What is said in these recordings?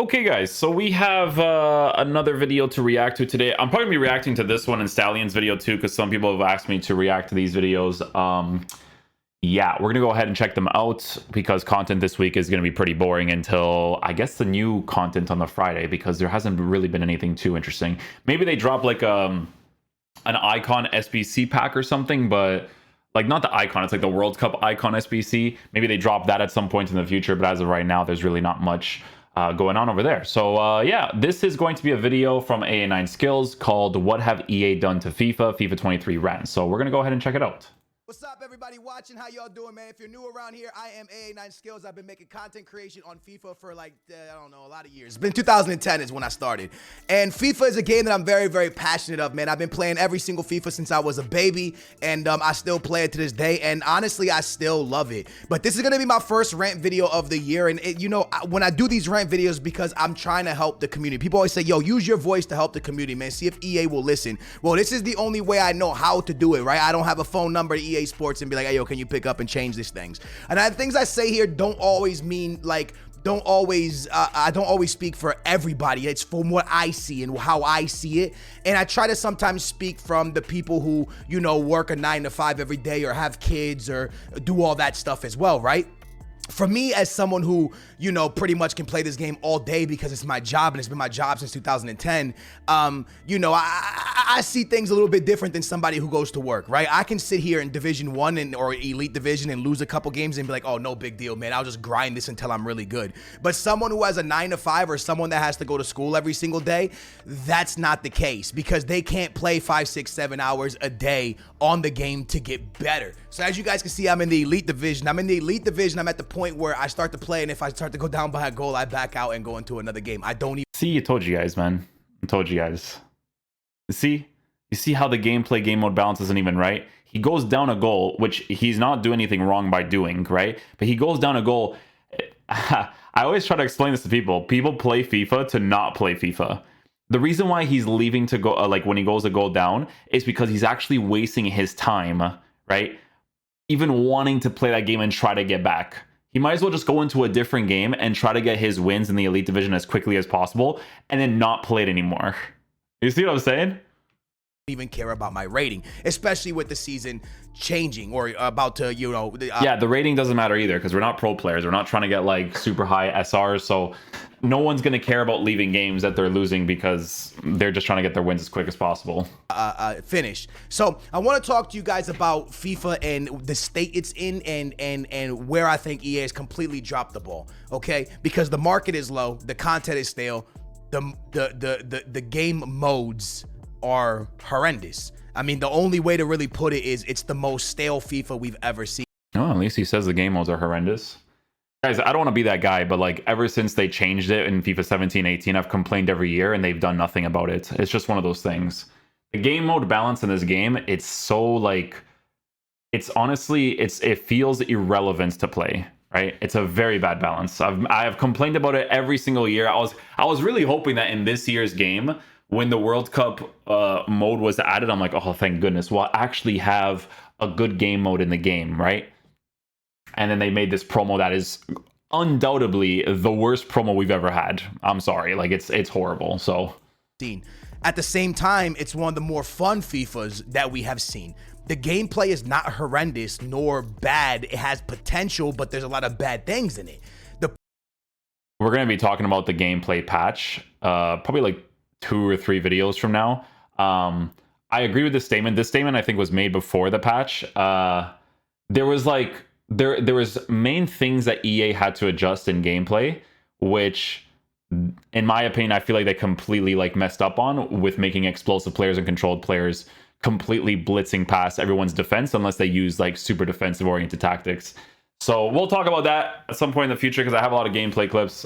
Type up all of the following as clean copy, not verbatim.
Okay guys, so we have another video to react to today. I'm probably going to be reacting to this one and Stallion's video too, because some people have asked me to react to these videos. Yeah, we're going to go ahead and check them out because content this week is going to be pretty boring until, I guess, the new content on the Friday, because there hasn't really been anything too interesting. Maybe they drop like an icon SBC pack or something, but like not the icon, it's like the World Cup icon SBC. Maybe they drop that at some point in the future, but as of right now, there's really not much going on over there. So yeah, this is going to be a video from AA9SKILLZ called "What Have EA Done to FIFA 23 RANT." So we're gonna go ahead and check it out. What's up, everybody watching? How y'all doing, man? If you're new around here, I am AA9SKILLZ. I've been making content creation on FIFA for like, I don't know, a lot of years. It's been 2010 is when I started. And FIFA is a game that I'm very, very passionate of, man. I've been playing every single FIFA since I was a baby, and I still play it to this day, and honestly, I still love it. But this is going to be my first rant video of the year, and you know, when I do these rant videos, because I'm trying to help the community. People always say, yo, use your voice to help the community, man. See if EA will listen. Well, this is the only way I know how to do it, right? I don't have a phone number to EA Sports and be like, hey, yo, can you pick up and change these things? And things I say here don't always mean like, I don't always speak for everybody. It's from what I see and how I see it. And I try to sometimes speak from the people who, you know, work a 9 to 5 every day or have kids or do all that stuff as well, right? For me, as someone who, you know, pretty much can play this game all day because it's my job and it's been my job since 2010, you know, I see things a little bit different than somebody who goes to work, right? I can sit here in Division 1 or Elite Division and lose a couple games and be like, oh, no big deal, man. I'll just grind this until I'm really good. But someone who has a 9 to 5 or someone that has to go to school every single day, that's not the case, because they can't play 5, 6, 7 hours a day on the game to get better. So as you guys can see, I'm in the Elite Division. I'm at the point where I start to play, and if I start to go down by a goal, I back out and go into another game. I don't even see. I told you guys, man. I told you guys. You see how the game mode balance isn't even right? He goes down a goal, which he's not doing anything wrong by doing, right? But he goes down a goal. I always try to explain this to people. People play FIFA to not play FIFA. The reason why he's leaving to go, like when he goes a goal down, is because he's actually wasting his time, right? Even wanting to play that game and try to get back. He might as well just go into a different game and try to get his wins in the Elite Division as quickly as possible and then not play it anymore. You see what I'm saying? Even care about my rating, especially with the season changing or about to, you know. Yeah, the rating doesn't matter either, because we're not pro players. We're not trying to get like super high SRs, so no one's going to care about leaving games that they're losing because they're just trying to get their wins as quick as possible. Finish. So I want to talk to you guys about FIFA and the state it's in, and where I think EA has completely dropped the ball. Okay, because the market is low, the content is stale, the game modes are horrendous. I mean, the only way to really put it is it's the most stale FIFA we've ever seen. Oh, at least he says the game modes are horrendous. Guys, I don't want to be that guy, but like ever since they changed it in FIFA 17, 18, I've complained every year and they've done nothing about it. It's just one of those things. The game mode balance in this game, it's so like, it's honestly, it feels irrelevant to play, right? It's a very bad balance. I have complained about it every single year. I was really hoping that in this year's game, when the World Cup mode was added, I'm like, oh, thank goodness, we'll actually have a good game mode in the game, right? And then they made this promo that is undoubtedly the worst promo we've ever had. I'm sorry, like it's horrible. So at the same time, it's one of the more fun FIFAs that we have seen. The gameplay is not horrendous nor bad. It has potential, but there's a lot of bad things in it. We're going to be talking about the gameplay patch, probably like 2 or 3 videos from now. I agree with this statement. This statement I think was made before the patch. There was like there was main things that EA had to adjust in gameplay, which in my opinion I feel like they completely like messed up on, with making explosive players and controlled players completely blitzing past everyone's defense unless they use like super defensive oriented tactics. So we'll talk about that at some point in the future, because I have a lot of gameplay clips.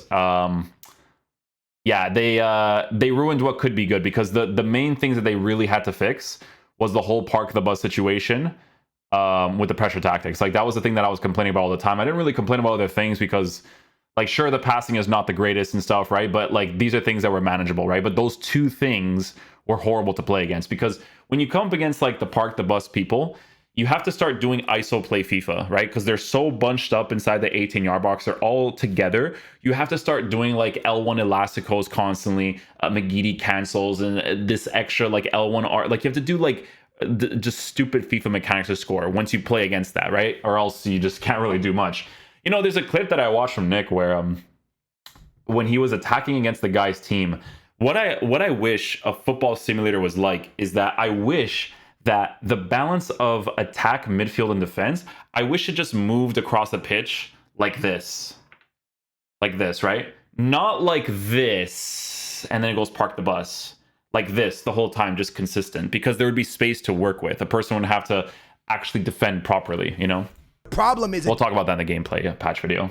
Yeah, they ruined what could be good, because the main things that they really had to fix was the whole park the bus situation with the pressure tactics. Like that was the thing that I was complaining about all the time. I didn't really complain about other things because, like, sure, the passing is not the greatest and stuff, right? But like these are things that were manageable, right? But those 2 things were horrible to play against, because when you come up against like the park the bus people, you have to start doing ISO play FIFA, right? Because they're so bunched up inside the 18-yard box. They're all together. You have to start doing like L1 elasticos constantly, McGeady cancels, and this extra like L1R. Like you have to do like just stupid FIFA mechanics to score once you play against that, right? Or else you just can't really do much. You know, there's a clip that I watched from Nick where when he was attacking against the guy's team, what I wish a football simulator was like is that I wish that the balance of attack, midfield, and defense, I wish it just moved across the pitch like this. Like this, right? Not like this, and then it goes park the bus. Like this the whole time, just consistent, because there would be space to work with. A person would have to actually defend properly, you know? Problem is, we'll talk about that in the gameplay patch video.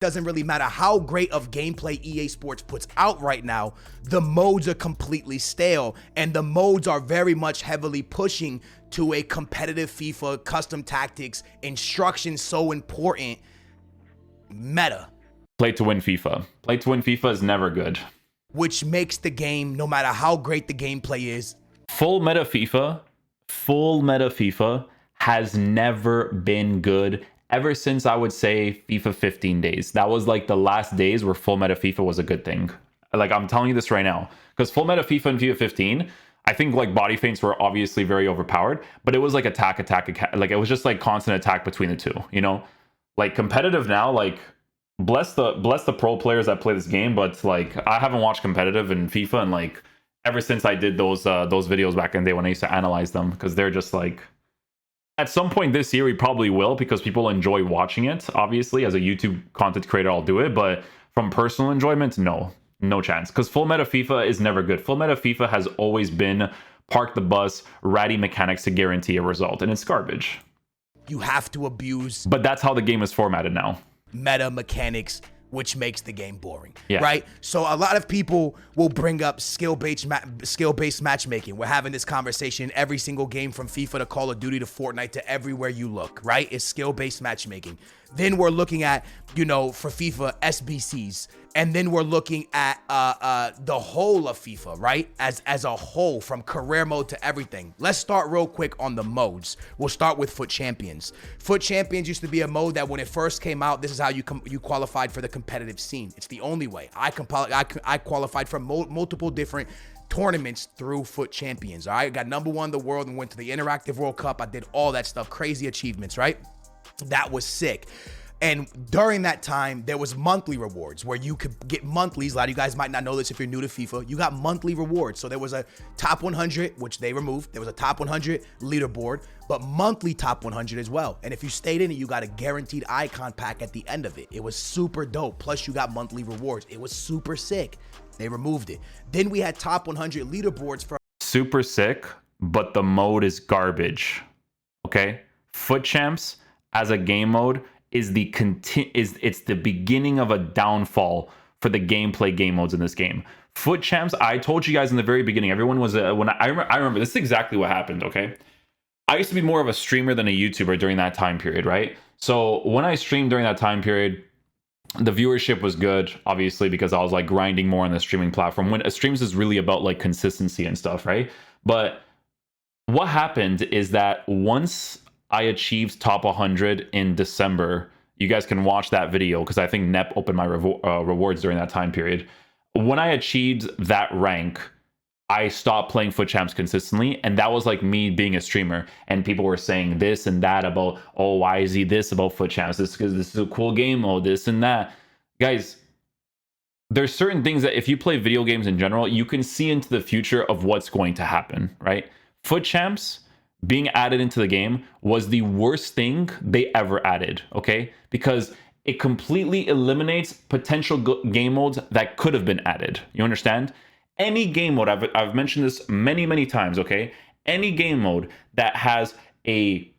Doesn't really matter how great of gameplay EA Sports puts out right now, the modes are completely stale, and the modes are very much heavily pushing to a competitive FIFA, custom tactics, instructions so important meta. Play to win FIFA. Play to win FIFA is never good. Which makes the game, no matter how great the gameplay is. Full meta FIFA has never been good ever since, I would say, FIFA 15 days. That was like the last days where full meta FIFA was a good thing. Like, I'm telling you this right now, because full meta FIFA and FIFA 15, I think like body feints were obviously very overpowered, but it was like attack. Like it was just like constant attack between the two, you know? Like competitive now, like bless the pro players that play this game, but like I haven't watched competitive in FIFA and like ever since I did those videos back in the day when I used to analyze them, because they're just like, at some point this year we probably will, because people enjoy watching it. Obviously, as a YouTube content creator, I'll do it, but from personal enjoyment, no chance, because full meta FIFA is never good. Full meta FIFA has always been park the bus, ratty mechanics to guarantee a result, and it's garbage. You have to abuse, but that's how the game is formatted now. Meta mechanics, which makes the game boring, yeah. Right? So a lot of people will bring up skill-based matchmaking. We're having this conversation every single game, from FIFA to Call of Duty to Fortnite to everywhere you look, right? It's skill-based matchmaking. Then we're looking at, you know, for FIFA, SBCs. And then we're looking at the whole of FIFA, right? As a whole, from career mode to everything. Let's start real quick on the modes. We'll start with Foot Champions. Foot Champions used to be a mode that when it first came out, this is how you qualified for the competitive scene. It's the only way. I qualified for multiple different tournaments through Foot Champions, all right? Got #1 in the world and went to the Interactive World Cup. I did all that stuff, crazy achievements, right? That was sick. And during that time, there was monthly rewards where you could get monthlies. A lot of you guys might not know this if you're new to FIFA. You got monthly rewards. So there was a top 100, which they removed. There was a top 100 leaderboard, but monthly top 100 as well. And if you stayed in it, you got a guaranteed icon pack at the end of it. It was super dope. Plus, you got monthly rewards. It was super sick. They removed it. Then we had top 100 leaderboards for... Super sick, but the mode is garbage. Okay? Foot Champs as a game mode is it's the beginning of a downfall for the gameplay game modes in this game. Foot Champs, I told you guys in the very beginning, everyone was I remember this is exactly what happened, okay? I used to be more of a streamer than a YouTuber during that time period, right? So when I streamed during that time period, the viewership was good, obviously, because I was like grinding more on the streaming platform. When streams is really about like consistency and stuff, right? But what happened is that once I achieved top 100 in December. You guys can watch that video because I think Nep opened my rewards during that time period. When I achieved that rank, I stopped playing Foot Champs consistently, and that was like me being a streamer, and people were saying this and that about, oh, why is he this about Foot Champs? This because this is a cool game, oh, this and that. Guys, there's certain things that if you play video games in general, you can see into the future of what's going to happen, right? Foot Champs being added into the game was the worst thing they ever added, okay? Because it completely eliminates potential game modes that could have been added. You understand? Any game mode, I've mentioned this many times, okay? Any game mode that has a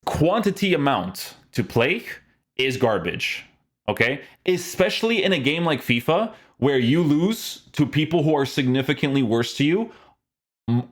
quantity amount to play is garbage, okay? Especially in a game like FIFA, where you lose to people who are significantly worse to you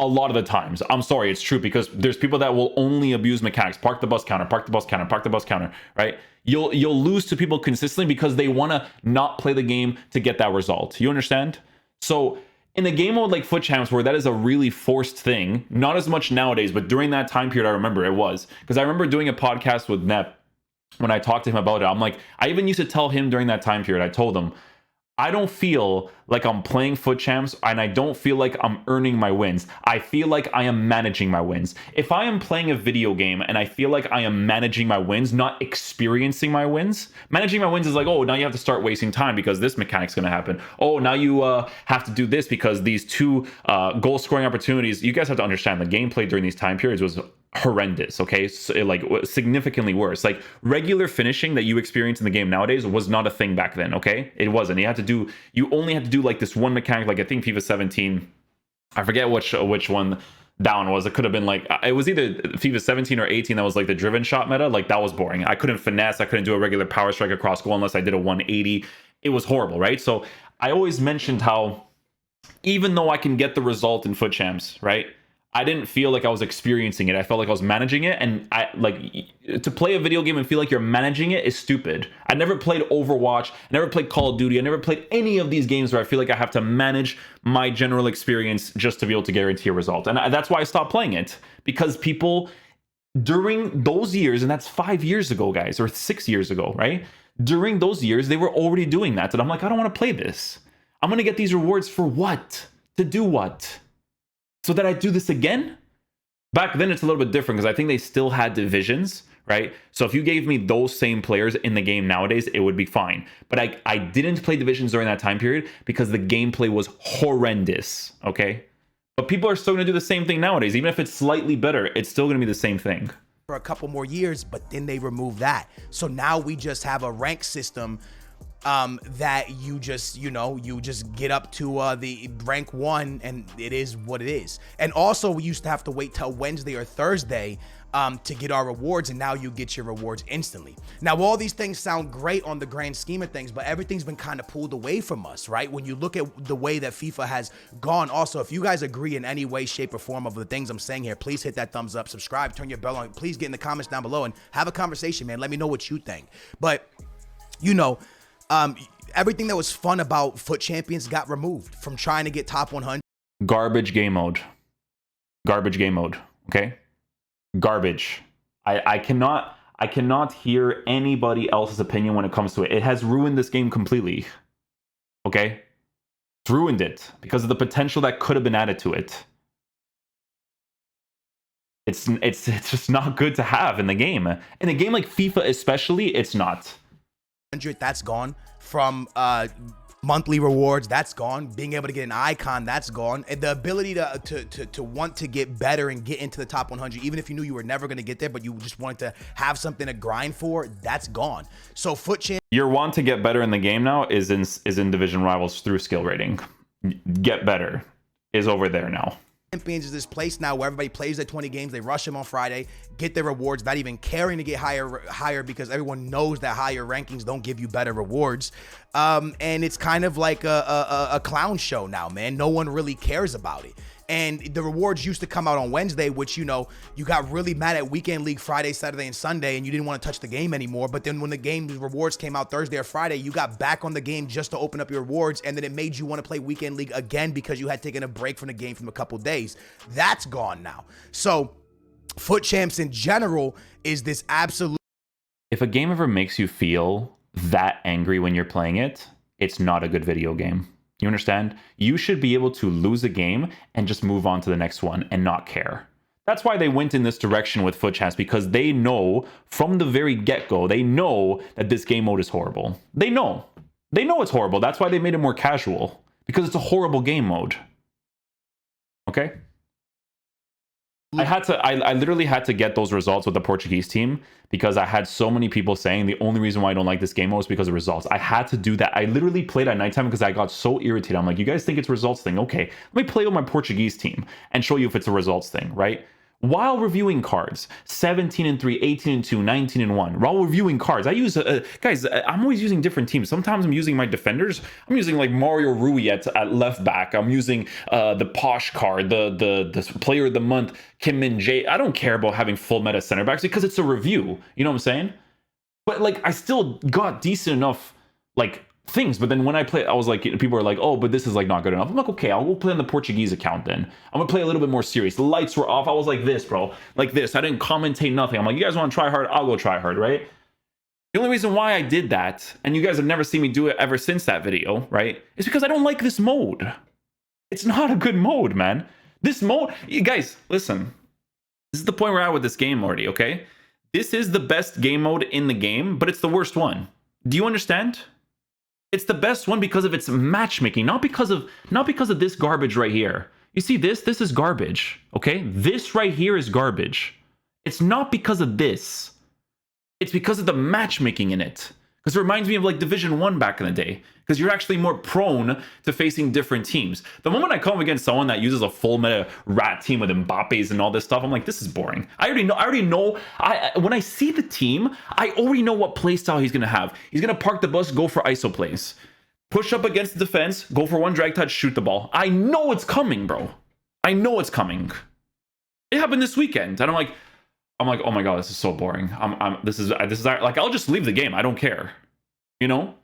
a lot of the times. I'm sorry, it's true, because there's people that will only abuse mechanics. Park the bus counter, park the bus counter, park the bus counter, right? You'll lose to people consistently because they want to not play the game to get that result. You understand? So in a game mode like Foot Champs, where that is a really forced thing, not as much nowadays, but during that time period, I remember it was. Because I remember doing a podcast with Nep when I talked to him about it. I'm like, I even used to tell him during that time period, I told him, I don't feel like I'm playing Foot Champs, and I don't feel like I'm earning my wins. I feel like I am managing my wins. If I am playing a video game and I feel like I am managing my wins, not experiencing my wins, managing my wins is like, oh, now you have to start wasting time because this mechanic's going to happen. Oh, now you have to do this because these two goal scoring opportunities. You guys have to understand the gameplay during these time periods was horrendous. Okay, so like significantly worse. Like regular finishing that you experience in the game nowadays was not a thing back then. Okay, it wasn't. You only had to do like this one mechanic. Like I think FIFA 17, I forget which one that one was. It could have been like, it was either FIFA 17 or 18 that was like the driven shot meta. Like that was boring. I couldn't finesse. I couldn't do a regular power strike across goal unless I did a 180. It was horrible, right? So I always mentioned how even though I can get the result in Foot Champs, right, I didn't feel like I was experiencing it. I felt like I was managing it, and I like to play a video game and feel like you're managing it is stupid. I never played Overwatch, I never played Call of Duty, I never played any of these games where I feel like I have to manage my general experience just to be able to guarantee a result. And that's why I stopped playing it, because people during those years, and that's 5 years ago, guys, or 6 years ago, right? During those years, they were already doing that. And I'm like, I don't want to play this. I'm going to get these rewards for what? To do what? So that I do this again? Back then, it's a little bit different because I think they still had divisions, right? So if you gave me those same players in the game nowadays, it would be fine. But I didn't play divisions during that time period because the gameplay was horrendous, okay? But people are still going to do the same thing nowadays. Even if it's slightly better, it's still going to be the same thing. For a couple more years, but then they removed that. So now we just have a rank system that you just get up to the rank 1, and it is what it is. And also we used to have to wait till Wednesday or Thursday to get our rewards, and now you get your rewards instantly. Now all these things sound great on the grand scheme of things, but everything's been kind of pulled away from us, right? When you look at the way that FIFA has gone. Also, if you guys agree in any way, shape, or form of the things I'm saying here, please hit that thumbs up, subscribe, turn your bell on. Please get in the comments down below and have a conversation, man. Let me know what you think. But everything that was fun about Foot Champions got removed from trying to get top 100. Garbage game mode. Garbage game mode. Okay? Garbage. I cannot hear anybody else's opinion when it comes to it. It has ruined this game completely. Okay? It's ruined it because of the potential that could have been added to it. It's just not good to have in the game. In a game like FIFA especially, it's not. That's gone. From monthly rewards, that's gone. Being able to get an icon, that's gone. And the ability to want to get better and get into the top 100, even if you knew you were never going to get there, but you just wanted to have something to grind for, that's gone. So Foot Champ, your want to get better in the game now is in Division Rivals through skill rating. Get better is over there now. Champions is this place now where everybody plays their 20 games, they rush them on Friday, get their rewards, not even caring to get higher because everyone knows that higher rankings don't give you better rewards. And it's kind of like a clown show now, man. No one really cares about it. And the rewards used to come out on Wednesday, which, you got really mad at Weekend League Friday, Saturday, and Sunday, and you didn't want to touch the game anymore. But then when the game rewards came out Thursday or Friday, you got back on the game just to open up your rewards, and then it made you want to play Weekend League again because you had taken a break from the game from a couple days. That's gone now. So Foot Champs in general is this absolute... If a game ever makes you feel that angry when you're playing it, it's not a good video game. You understand? You should be able to lose a game and just move on to the next one and not care. That's why they went in this direction with Foot Champs, because they know from the very get-go, they know that this game mode is horrible. They know. They know it's horrible. That's why they made it more casual, because it's a horrible game mode. Okay? I literally had to get those results with the Portuguese team because I had so many people saying the only reason why I don't like this game mode is because of results. I had to do that. I literally played at nighttime because I got so irritated. I'm like, you guys think it's a results thing? Okay, let me play with my Portuguese team and show you if it's a results thing, right? While reviewing cards, 17-3, 18-2, 19-1. While reviewing cards, I use guys. I'm always using different teams. Sometimes I'm using my defenders. I'm using like Mario Rui at left back. I'm using the Posh card, the player of the month, Kim Min Jae. I don't care about having full meta center backs because it's a review. You know what I'm saying? But like, I still got decent enough like things. But then when I play, I was like, people are like, oh, but this is like not good enough. I'm like, okay, I'll go play on the Portuguese account then. I'm gonna play a little bit more serious. The lights were off. I was like this, bro, like this. I didn't commentate nothing. I'm like, you guys want to try hard? I'll go try hard, right? The only reason why I did that, and you guys have never seen me do it ever since that video, right, is because I don't like this mode. It's not a good mode, man. This mode, you guys, listen. This is the point we're at with this game already, okay? This is the best game mode in the game, but it's the worst one. Do you understand? It's the best one because of its matchmaking, not because of this garbage right here. You see this? This is garbage, okay? This right here is garbage. It's not because of this. It's because of the matchmaking in it. Because it reminds me of like Division 1 back in the day. Because you're actually more prone to facing different teams. The moment I come against someone that uses a full meta rat team with Mbappe's and all this stuff, I'm like, this is boring. I already know. When I see the team, I already know what play style he's going to have. He's going to park the bus, go for ISO plays. Push up against the defense, go for one drag touch, shoot the ball. I know it's coming, bro. I know it's coming. It happened this weekend. And I'm like, oh my god, this is so boring. This is like, I'll just leave the game. I don't care. You know?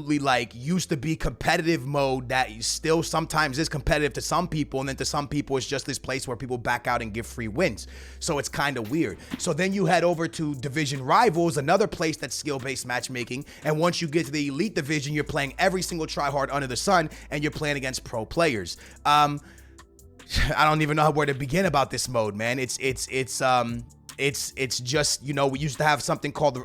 Like used to be competitive mode that still sometimes is competitive to some people, and then to some people it's just this place where people back out and give free wins. So it's kind of weird. So then you head over to Division Rivals, another place that's skill-based matchmaking, and once you get to the Elite Division, you're playing every single tryhard under the sun, and you're playing against pro players. I don't even know where to begin about this mode, man. It's just, you know, we used to have something called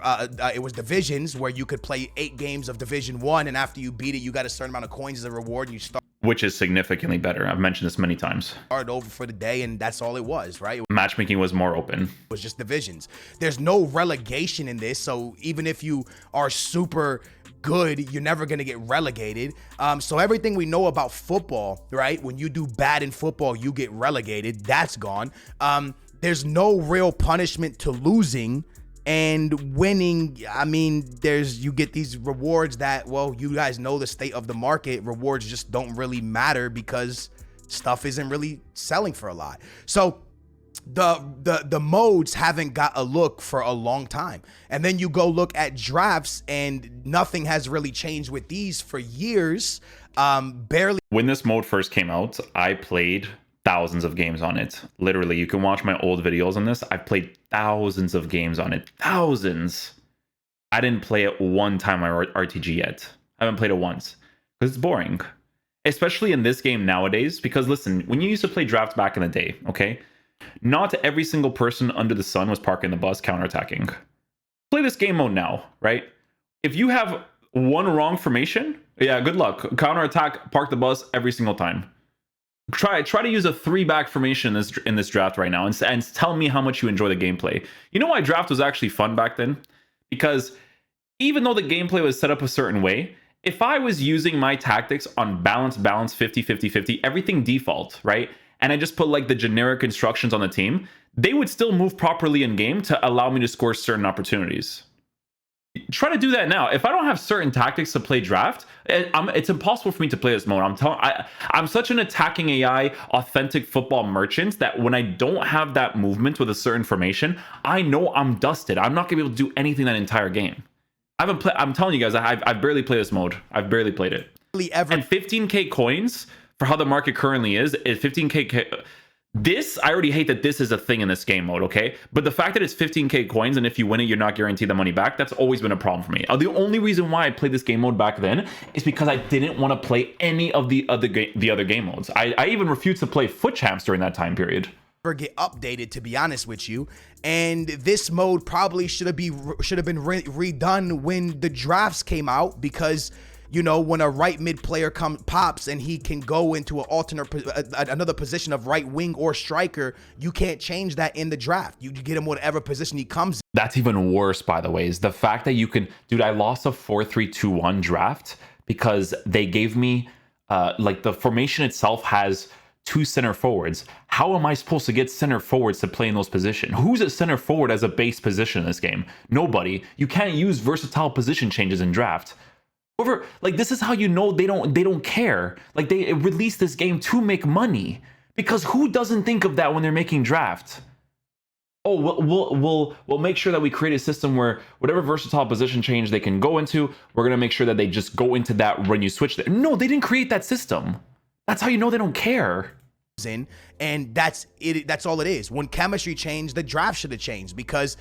it was divisions, where you could play 8 games of Division 1, and after you beat it, you got a certain amount of coins as a reward, and you start, which is significantly better. I've mentioned this many times. Start over for the day, and that's all it was, right? Matchmaking was more open. It was just divisions. There's no relegation in this, so even if you are super good, you're never gonna get relegated. So everything we know about football, right? When you do bad in football, you get relegated. That's gone. There's no real punishment to losing, and winning. I mean, you get these rewards that, well, you guys know the state of the market. Rewards just don't really matter because stuff isn't really selling for a lot. So the modes haven't got a look for a long time. And then you go look at drafts, and nothing has really changed with these for years. Barely. When this mode first came out, I played thousands of games on it. Literally, you can watch my old videos on this. I've played thousands of games on it. Thousands. I didn't play it one time on RTG yet. I haven't played it once because it's boring. Especially in this game nowadays, because listen, when you used to play draft back in the day, okay, not every single person under the sun was parking the bus counterattacking. Play this game mode now, right? If you have one wrong formation, yeah, good luck. Counterattack, park the bus every single time. Try to use a 3-back formation in this draft right now, and tell me how much you enjoy the gameplay. You know why draft was actually fun back then? Because even though the gameplay was set up a certain way, if I was using my tactics on balance, 50, everything default, right? And I just put like the generic instructions on the team, they would still move properly in game to allow me to score certain opportunities. Try to do that now. If I don't have certain tactics to play draft, it's impossible for me to play this mode. I'm such an attacking AI, authentic football merchant that when I don't have that movement with a certain formation, I know I'm dusted. I'm not gonna be able to do anything that entire game. I'm telling you guys, I've barely played this mode. I've barely played it. And 15k coins for how the market currently is 15k. This, I already hate that this is a thing in this game mode, okay? But the fact that it's 15k coins, and if you win it, you're not guaranteed the money back, that's always been a problem for me. The only reason why I played this game mode back then is because I didn't want to play any of the other game modes. I even refused to play Foot Champs during that time period. Get updated, to be honest with you, and this mode probably should have been redone when the drafts came out, because you know, when a right mid player pops and he can go into an alternate another position of right wing or striker, you can't change that in the draft. You get him whatever position he comes in. That's even worse, by the way, is the fact that you can, dude, I lost a 4-3-2-1 draft because they gave me like the formation itself has 2 center forwards. How am I supposed to get center forwards to play in those positions? Who's a center forward as a base position in this game? Nobody. You can't use versatile position changes in draft. However, like, this is how you know they don't care. Like, they released this game to make money, because who doesn't think of that when they're making draft? oh, we'll make sure that we create a system where whatever versatile position change they can go into, we're going to make sure that they just go into that when you switch there. No, they didn't create that system. That's how you know they don't care. In, and that's it. That's all it is. When chemistry changed, the draft should have changed, because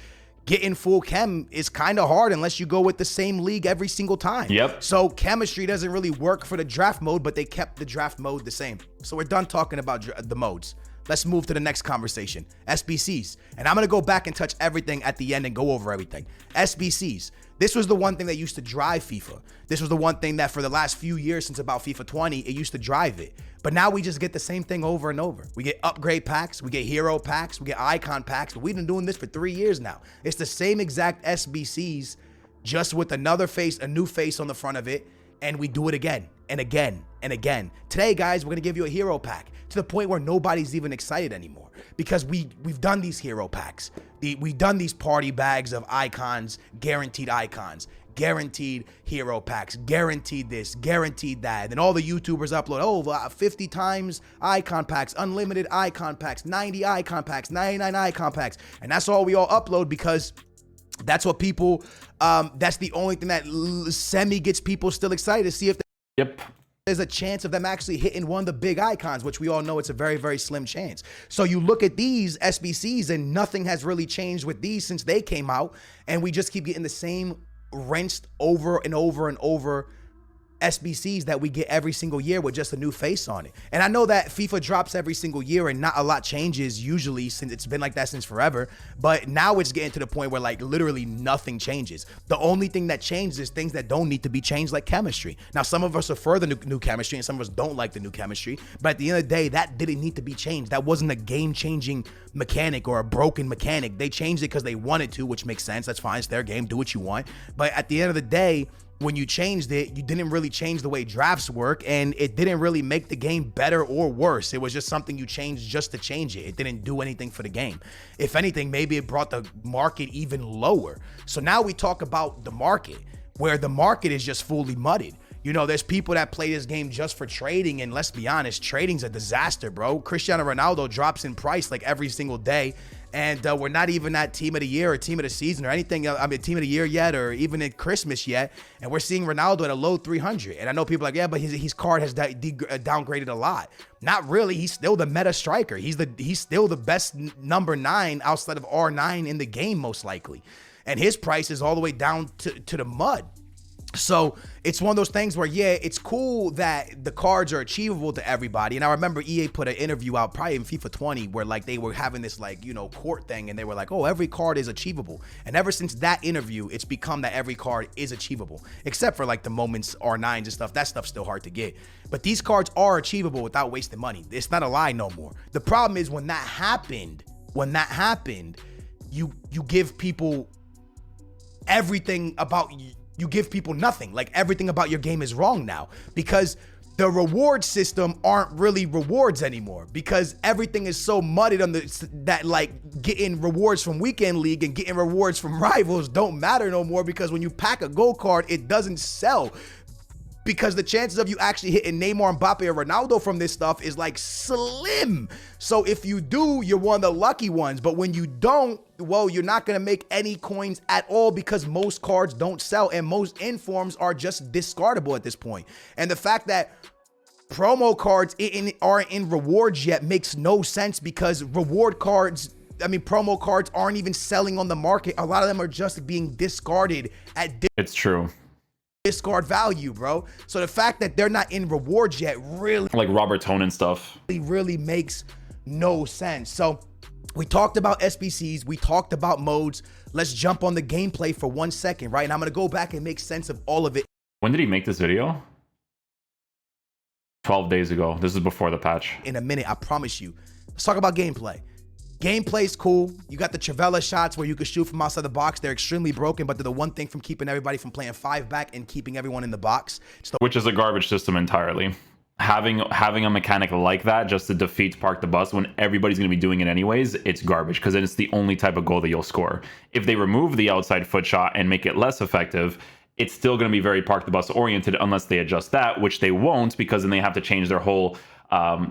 getting full chem is kind of hard unless you go with the same league every single time. Yep. So chemistry doesn't really work for the draft mode, but they kept the draft mode the same. So we're done talking about the modes. Let's move to the next conversation. SBCs. And I'm going to go back and touch everything at the end and go over everything. SBCs. This was the one thing that used to drive FIFA. This was the one thing that for the last few years, since about FIFA 20, it used to drive it. But now we just get the same thing over and over. We get upgrade packs, we get hero packs, we get icon packs. But we've been doing this for 3 years now. It's the same exact SBCs, just with another face, a new face on the front of it. And we do it again and again and again. Today, guys, we're going to give you a hero pack to the point where nobody's even excited anymore, because we've done these hero packs. We've done these party bags of icons, guaranteed hero packs, guaranteed this, guaranteed that. And all the YouTubers upload, 50 times icon packs, unlimited icon packs, 90 icon packs, 99 icon packs. And that's all we all upload, because that's what people, that's the only thing that semi gets people still excited to see if there's a chance of them actually hitting one of the big icons, which we all know it's a very, very slim chance. So you look at these SBCs and nothing has really changed with these since they came out. And we just keep getting the same rinsed over and over and over SBCs that we get every single year with just a new face on it. And I know that FIFA drops every single year and not a lot changes usually, since it's been like that since forever. But now it's getting to the point where like literally nothing changes. The only thing that changes is things that don't need to be changed, like chemistry. Now, some of us prefer the new chemistry and some of us don't like the new chemistry. But at the end of the day, that didn't need to be changed. That wasn't a game-changing mechanic or a broken mechanic. They changed it because they wanted to, which makes sense. That's fine. It's their game. Do what you want. But at the end of the day, when you changed it, you didn't really change the way drafts work, and it didn't really make the game better or worse. It was just something you changed just to change it. It didn't do anything for the game. If anything, maybe it brought the market even lower. So now we talk about the market, where the market is just fully muddied. You know, there's people that play this game just for trading, and let's be honest, trading's a disaster, bro. Cristiano Ronaldo drops in price like every single day. And we're not even at team of the year or team of the season or anything. I mean, team of the year yet, or even at Christmas yet. And we're seeing Ronaldo at a low 300. And I know people are like, yeah, but his card has downgraded a lot. Not really. He's still the meta striker. He's still the best number 9 outside of R9 in the game, most likely. And his price is all the way down to the mud. So it's one of those things where, yeah, it's cool that the cards are achievable to everybody. And I remember EA put an interview out probably in FIFA 20 where like they were having this like, you know, court thing, and they were like, oh, every card is achievable. And ever since that interview, it's become that every card is achievable, except for like the moments R9s and stuff. That stuff's still hard to get. But these cards are achievable without wasting money. It's not a lie no more. The problem is when that happened, you give people everything about you. You give people nothing. Like everything about your game is wrong now, because the reward system aren't really rewards anymore, because everything is so muddied on that like getting rewards from weekend league and getting rewards from rivals don't matter no more, because when you pack a gold card, it doesn't sell, because the chances of you actually hitting Neymar, Mbappe, or Ronaldo from this stuff is like slim. So if you do, you're one of the lucky ones. But when you don't, well, you're not going to make any coins at all, because most cards don't sell and most informs are just discardable at this point. And the fact that promo cards aren't in rewards yet makes no sense, because promo cards aren't even selling on the market. A lot of them are just being discarded at It's true. discard value, bro. So the fact that they're not in rewards yet really, like Robert Tone and stuff, really makes no sense. So we talked about SBCs, we talked about modes. Let's jump on the gameplay for 1 second, right? And I'm gonna go back and make sense of all of it. When did he make this video? 12 days ago. This is before the patch. In a minute, I promise you. Let's talk about gameplay. Gameplay's cool. You got the Travella shots where you can shoot from outside the box. They're extremely broken, but they're the one thing from keeping everybody from playing 5 back and keeping everyone in the box. Which is a garbage system entirely. Having a mechanic like that just to defeat park the bus when everybody's going to be doing it anyways, it's garbage, because then it's the only type of goal that you'll score. If they remove the outside foot shot and make it less effective, it's still going to be very park the bus oriented, unless they adjust that, which they won't, because then they have to change their whole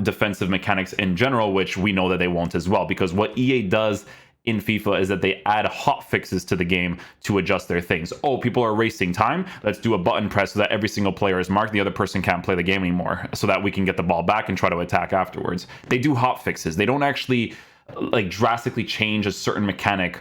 defensive mechanics in general, which we know that they won't as well, because what EA does in FIFA is that they add hot fixes to the game to adjust their things. Oh, people are wasting time. Let's do a button press so that every single player is marked. The other person can't play the game anymore, so that we can get the ball back and try to attack afterwards. They do hot fixes. They don't actually like drastically change a certain mechanic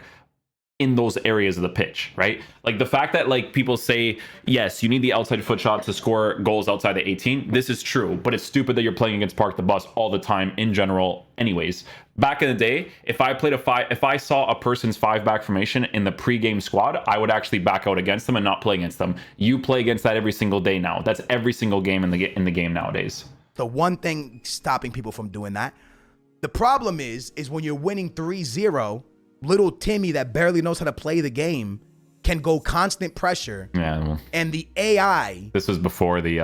in those areas of the pitch, right? Like the fact that like people say, yes, you need the outside foot shot to score goals outside the 18. This is true, but it's stupid that you're playing against Park the Bus all the time in general anyways. Back in the day, if I saw a person's 5-back formation in the pre-game squad, I would actually back out against them and not play against them. You play against that every single day now. That's every single game in the game nowadays. The one thing stopping people from doing that, the problem is when you're winning 3-0, little Timmy that barely knows how to play the game can go constant pressure. Yeah. And the AI. This was before the.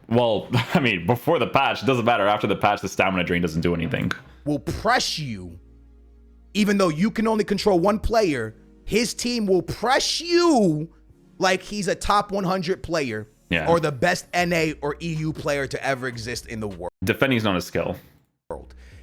Well, I mean, before the patch. It doesn't matter. After the patch, the stamina drain doesn't do anything. Will press you, even though you can only control one player. His team will press you like he's a top 100 player, or the best NA or EU player to ever exist in the world. Defending's not a skill.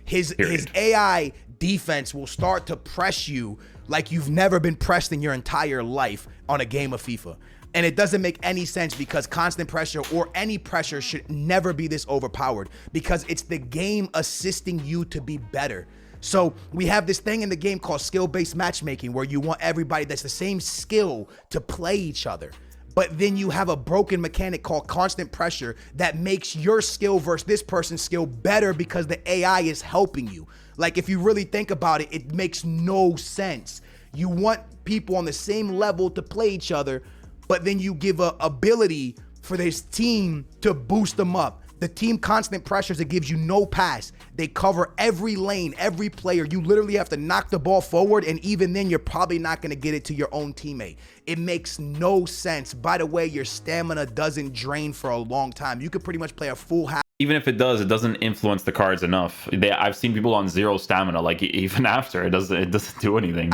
His AI defense will start to press you like you've never been pressed in your entire life on a game of FIFA. And it doesn't make any sense, because constant pressure or any pressure should never be this overpowered, because it's the game assisting you to be better. So we have this thing in the game called skill-based matchmaking, where you want everybody that's the same skill to play each other. But then you have a broken mechanic called constant pressure that makes your skill versus this person's skill better, because the AI is helping you. Like, if you really think about it, it makes no sense. You want people on the same level to play each other, but then you give a ability for this team to boost them up. The team constant pressures, it gives you no pass. They cover every lane, every player. You literally have to knock the ball forward, and even then, you're probably not going to get it to your own teammate. It makes no sense. By the way, your stamina doesn't drain for a long time. You could pretty much play a full half. Even if it does, it doesn't influence the cards enough. I've seen people on 0 stamina, like even after, it doesn't do anything.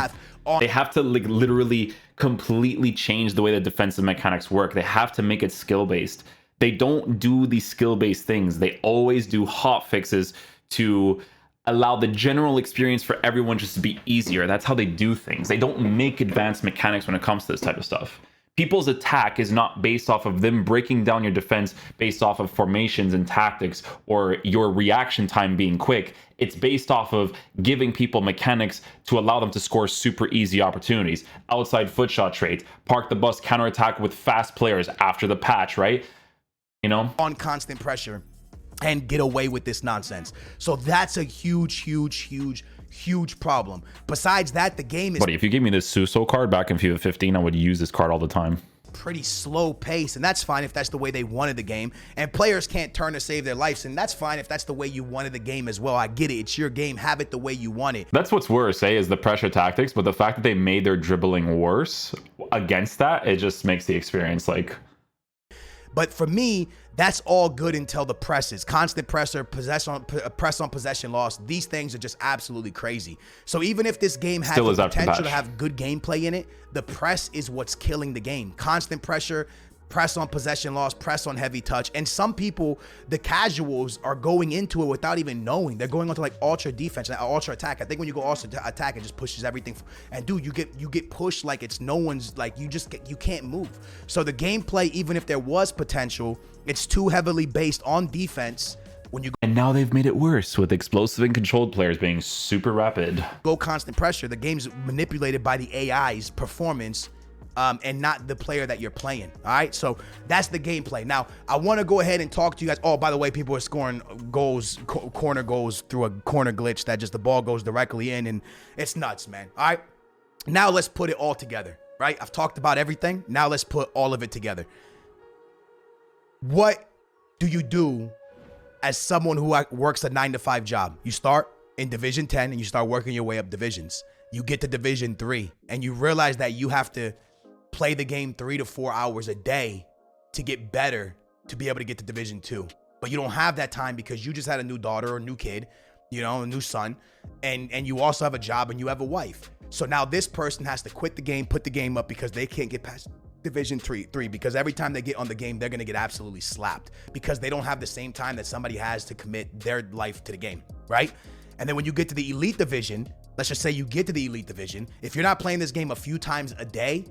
They have to like literally completely change the way the defensive mechanics work. They have to make it skill-based. They don't do these skill-based things. They always do hot fixes to allow the general experience for everyone just to be easier. That's how they do things. They don't make advanced mechanics when it comes to this type of stuff. People's attack is not based off of them breaking down your defense based off of formations and tactics or your reaction time being quick. It's based off of giving people mechanics to allow them to score super easy opportunities. Outside foot shot trait, Park the Bus counterattack with fast players after the patch, right? You know, on constant pressure and get away with this nonsense. So that's a huge problem. Besides that, the game is... Buddy, if you gave me this Suso card back in FIFA 15, I would use this card all the time. Pretty slow pace, and that's fine if that's the way they wanted the game. And players can't turn to save their lives, and that's fine if that's the way you wanted the game as well. I get it. It's your game. Have it the way you want it. That's what's worse, is the pressure tactics, but the fact that they made their dribbling worse against that, it just makes the experience like... But for me, that's all good until the presses. Constant pressure, press on possession loss. These things are just absolutely crazy. So even if this game has the potential to have good gameplay in it, the press is what's killing the game. Constant pressure, press on possession loss, press on heavy touch. And some people, the casuals, are going into it without even knowing. They're going onto like ultra defense, ultra attack. I think when you go ultra attack, it just pushes everything. And dude, you get pushed like it's no one's, like you can't move. So the gameplay, even if there was potential, it's too heavily based on defense. And now they've made it worse with explosive and controlled players being super rapid. Go constant pressure. The game's manipulated by the AI's performance, and not the player that you're playing. All right, so that's the gameplay. Now, I want to go ahead and talk to you guys. Oh, by the way, people are scoring goals, corner goals through a corner glitch that just the ball goes directly in, and it's nuts, man. All right, now let's put it all together, right? I've talked about everything. Now let's put all of it together. What do you do as someone who works a 9-to-5 job? You start in Division 10 and you start working your way up divisions. You get to Division 3 and you realize that you have to play the game 3 to 4 hours a day to get better, to be able to get to Division 2. But you don't have that time because you just had a new daughter or a new kid, you know, a new son, and you also have a job and you have a wife. So now this person has to quit the game, put the game up because they can't get past Division 3 because every time they get on the game, they're going to get absolutely slapped because they don't have the same time that somebody has to commit their life to the game, right? And then when you get to the Elite Division, let's just say you get to the Elite Division. If you're not playing this game a few times a day,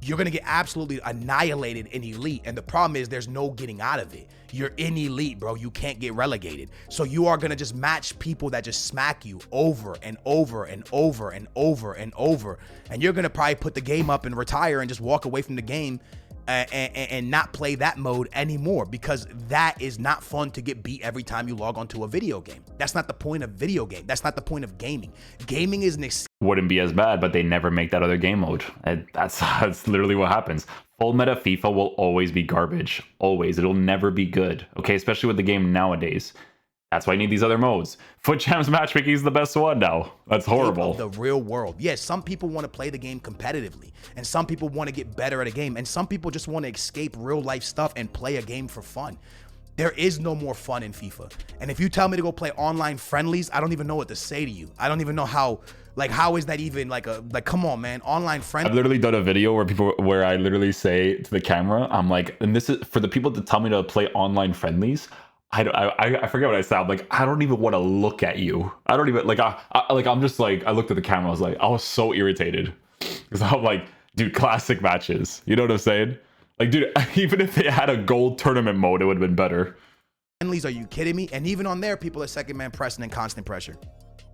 you're going to get absolutely annihilated in Elite. And the problem is there's no getting out of it. You're in Elite, bro. You can't get relegated. So you are going to just match people that just smack you over and over and over and over and over. And you're going to probably put the game up and retire and just walk away from the game and not play that mode anymore, because that is not fun to get beat every time you log onto a video game. That's not the point of video game. That's not the point of gaming. Gaming is an wouldn't be as bad, but they never make that other game mode. And that's literally what happens. Full meta FIFA will always be garbage. Always. It'll never be good. Okay, especially with the game nowadays. That's why you need these other modes. Foot Champs matchmaking is the best one now. That's horrible. The real world. Yes, some people want to play the game competitively, and some people want to get better at a game, and some people just want to escape real life stuff and play a game for fun. There is no more fun in FIFA. And if you tell me to go play online friendlies, I don't even know what to say to you. I don't even know how is that even like come on, man, online friendly. I've literally done a video where I literally say to the camera, I'm like, and this is for the people to tell me to play online friendlies. I forget what I said. I'm like, I don't even want to look at you. I don't even I'm just like, I looked at the camera. I was so irritated because I'm like, dude, classic matches. You know what I'm saying? Like, dude, even if they had a gold tournament mode, it would have been better. Friendlies, are you kidding me? And even on there, people are second man pressing and constant pressure.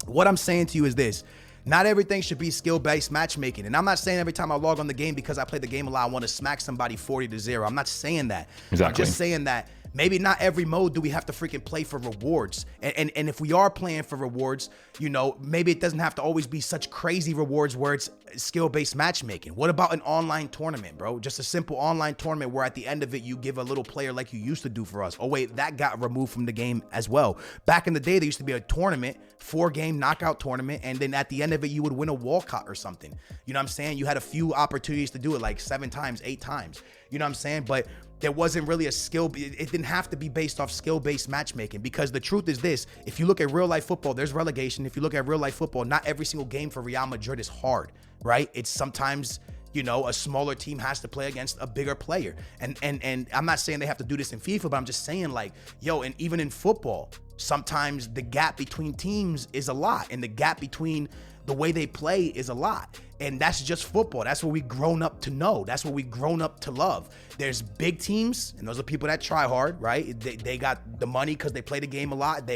What I'm saying to you is this. Not everything should be skill-based matchmaking. And I'm not saying every time I log on the game because I play the game a lot, I want to smack somebody 40-0. I'm not saying that. Exactly. I'm just saying that maybe not every mode do we have to freaking play for rewards. And if we are playing for rewards, you know, maybe it doesn't have to always be such crazy rewards where it's skill-based matchmaking. What about an online tournament, bro? Just a simple online tournament where at the end of it, you give a little player like you used to do for us. Oh, wait, that got removed from the game as well. Back in the day, there used to be a tournament, 4-game knockout tournament, and then at the end of it, you would win a Walcott or something. You know what I'm saying? You had a few opportunities to do it, like 7 times, 8 times. You know what I'm saying? But there wasn't really a skill. It didn't have to be based off skill-based matchmaking, because the truth is this. If you look at real life football, there's relegation. If you look at real life football, not every single game for Real Madrid is hard, right? It's sometimes, you know, a smaller team has to play against a bigger player. And I'm not saying they have to do this in FIFA, but I'm just saying, like, yo, and even in football, sometimes the gap between teams is a lot, and the gap between the way they play is a lot. And that's just football. That's what we've grown up to know. That's what we've grown up to love. There's big teams, and those are people that try hard, right? They got the money because they play the game a lot.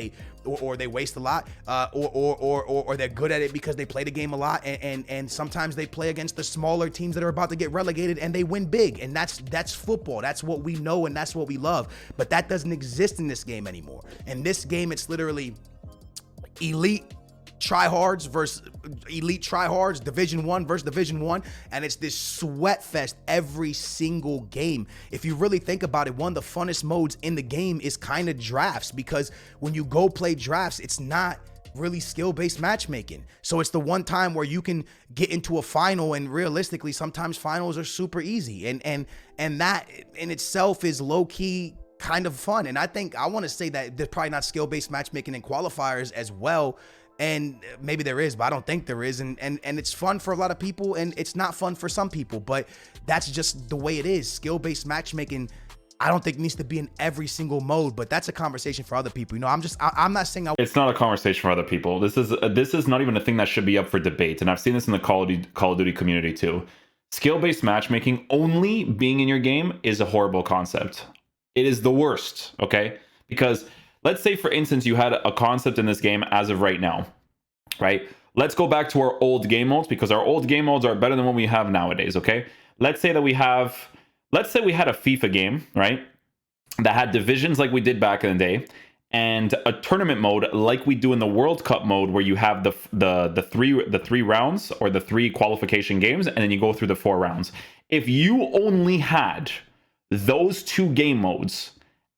Or they waste a lot, or they're good at it because they play the game a lot. And sometimes they play against the smaller teams that are about to get relegated, and they win big. And that's football. That's what we know, and that's what we love. But that doesn't exist in this game anymore. In this game, it's literally elite tryhards versus elite tryhards, Division 1 versus Division 1, and it's this sweat fest every single game. If you really think about it, one of the funnest modes in the game is kind of drafts, because when you go play drafts, it's not really skill-based matchmaking. So it's the one time where you can get into a final, and realistically, sometimes finals are super easy, and that in itself is low-key kind of fun. And I want to say that there's probably not skill-based matchmaking in qualifiers as well. And maybe there is, but I don't think there is. And it's fun for a lot of people, and it's not fun for some people, but that's just the way it is. Skill-based matchmaking, I don't think needs to be in every single mode, but that's a conversation for other people. You know, I'm not saying it's not a conversation for other people. This is not even a thing that should be up for debate. And I've seen this in the Call of Duty community too. Skill-based matchmaking only being in your game is a horrible concept. It is the worst, okay? Because let's say, for instance, you had a concept in this game as of right now, right? Let's go back to our old game modes, because our old game modes are better than what we have nowadays, okay? Let's say we had a FIFA game, right? That had divisions like we did back in the day, and a tournament mode like we do in the World Cup mode, where you have the three rounds, or the 3 qualification games, and then you go through the 4 rounds. If you only had those 2 game modes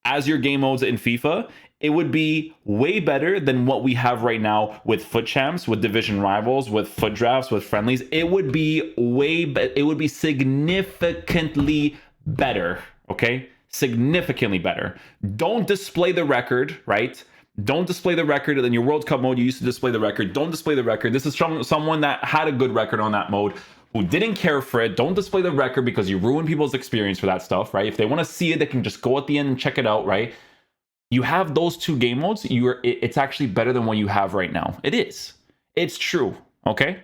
as your game modes in FIFA, it would be way better than what we have right now with Foot Champs, with Division Rivals, with Foot Drafts, with Friendlies. It would be it would be significantly better, okay? Significantly better. Don't display the record, right? Don't display the record. In your World Cup mode, you used to display the record. Don't display the record. This is someone that had a good record on that mode, who didn't care for it. Don't display the record, because you ruin people's experience for that stuff, right? If they want to see it, they can just go at the end and check it out, right? You have those 2 game modes, it's actually better than what you have right now. It is. It's true. Okay.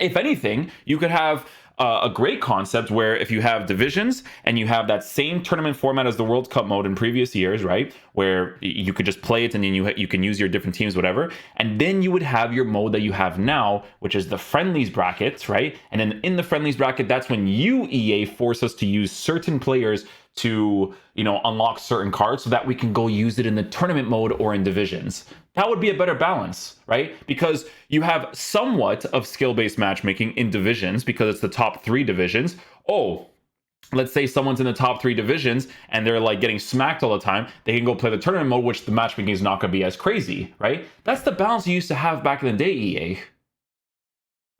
If anything, you could have a great concept where if you have divisions and you have that same tournament format as the World Cup mode in previous years, right, where you could just play it and then you can use your different teams, whatever, and then you would have your mode that you have now, which is the friendlies brackets, right? And then in the friendlies bracket, that's when you, EA, force us to use certain players to, you know, unlock certain cards so that we can go use it in the tournament mode or in divisions. That would be a better balance, right? Because you have somewhat of skill-based matchmaking in divisions because it's the top 3 divisions. Oh, let's say someone's in the top 3 divisions and they're like getting smacked all the time. They can go play the tournament mode, which the matchmaking is not going to be as crazy, right? That's the balance you used to have back in the day, EA.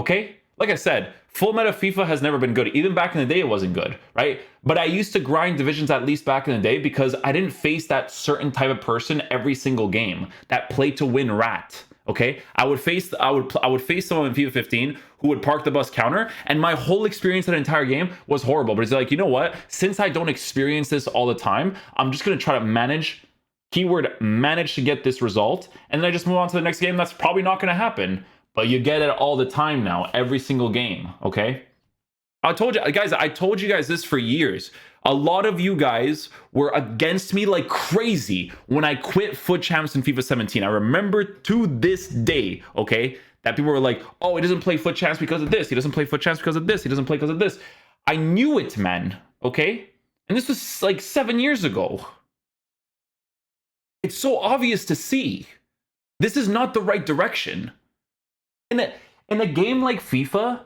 Okay? Like I said, full meta FIFA has never been good. Even back in the day, it wasn't good, right? But I used to grind divisions at least back in the day because I didn't face that certain type of person every single game that played to win rat. Okay, I would face someone in FIFA 15 who would park the bus counter, and my whole experience that entire game was horrible. But it's like, you know what? Since I don't experience this all the time, I'm just gonna try to manage, keyword manage, to get this result, and then I just move on to the next game. That's probably not gonna happen. But you get it all the time now, every single game, okay? I told you guys this for years. A lot of you guys were against me like crazy when I quit Foot Champs in FIFA 17. I remember to this day, okay, that people were like, oh, he doesn't play Foot Champs because of this. He doesn't play Foot Champs because of this. He doesn't play because of this. I knew it, man, okay? And this was like 7 years ago. It's so obvious to see. This is not the right direction. In a game like FIFA,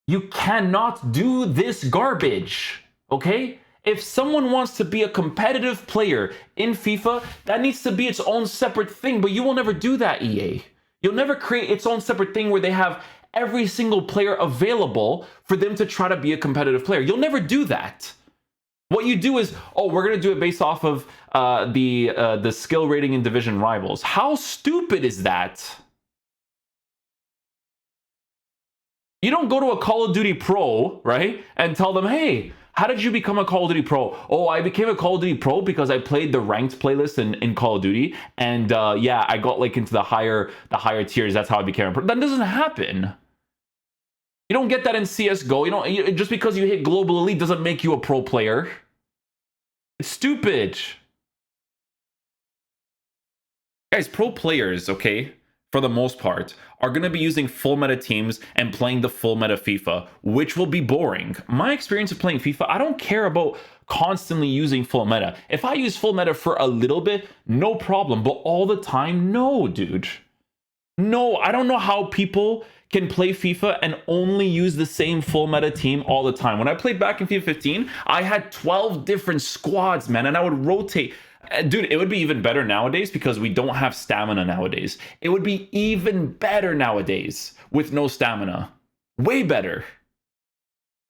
you cannot do this garbage, okay? If someone wants to be a competitive player in FIFA, that needs to be its own separate thing, but you will never do that, EA. You'll never create its own separate thing where they have every single player available for them to try to be a competitive player. You'll never do that. What you do is, oh, we're going to do it based off of the skill rating in division rivals. How stupid is that? You don't go to a Call of Duty Pro, right, and tell them, hey, how did you become a Call of Duty Pro? Oh, I became a Call of Duty Pro because I played the ranked playlist in Call of Duty, and yeah, I got like into the higher tiers. That's how I became a pro. That doesn't happen. You don't get that in CSGO. Just because you hit Global Elite doesn't make you a pro player. It's stupid. Guys, pro players, okay, for the most part, are going to be using full meta teams and playing the full meta FIFA, which will be boring. My experience of playing FIFA, I don't care about constantly using full meta. If I use full meta for a little bit, no problem, but all the time, no, dude. No, I don't know how people can play FIFA and only use the same full meta team all the time. When I played back in FIFA 15, I had 12 different squads, man, and I would rotate. Dude, it would be even better nowadays because we don't have stamina nowadays. It would be even better nowadays with no stamina. Way better.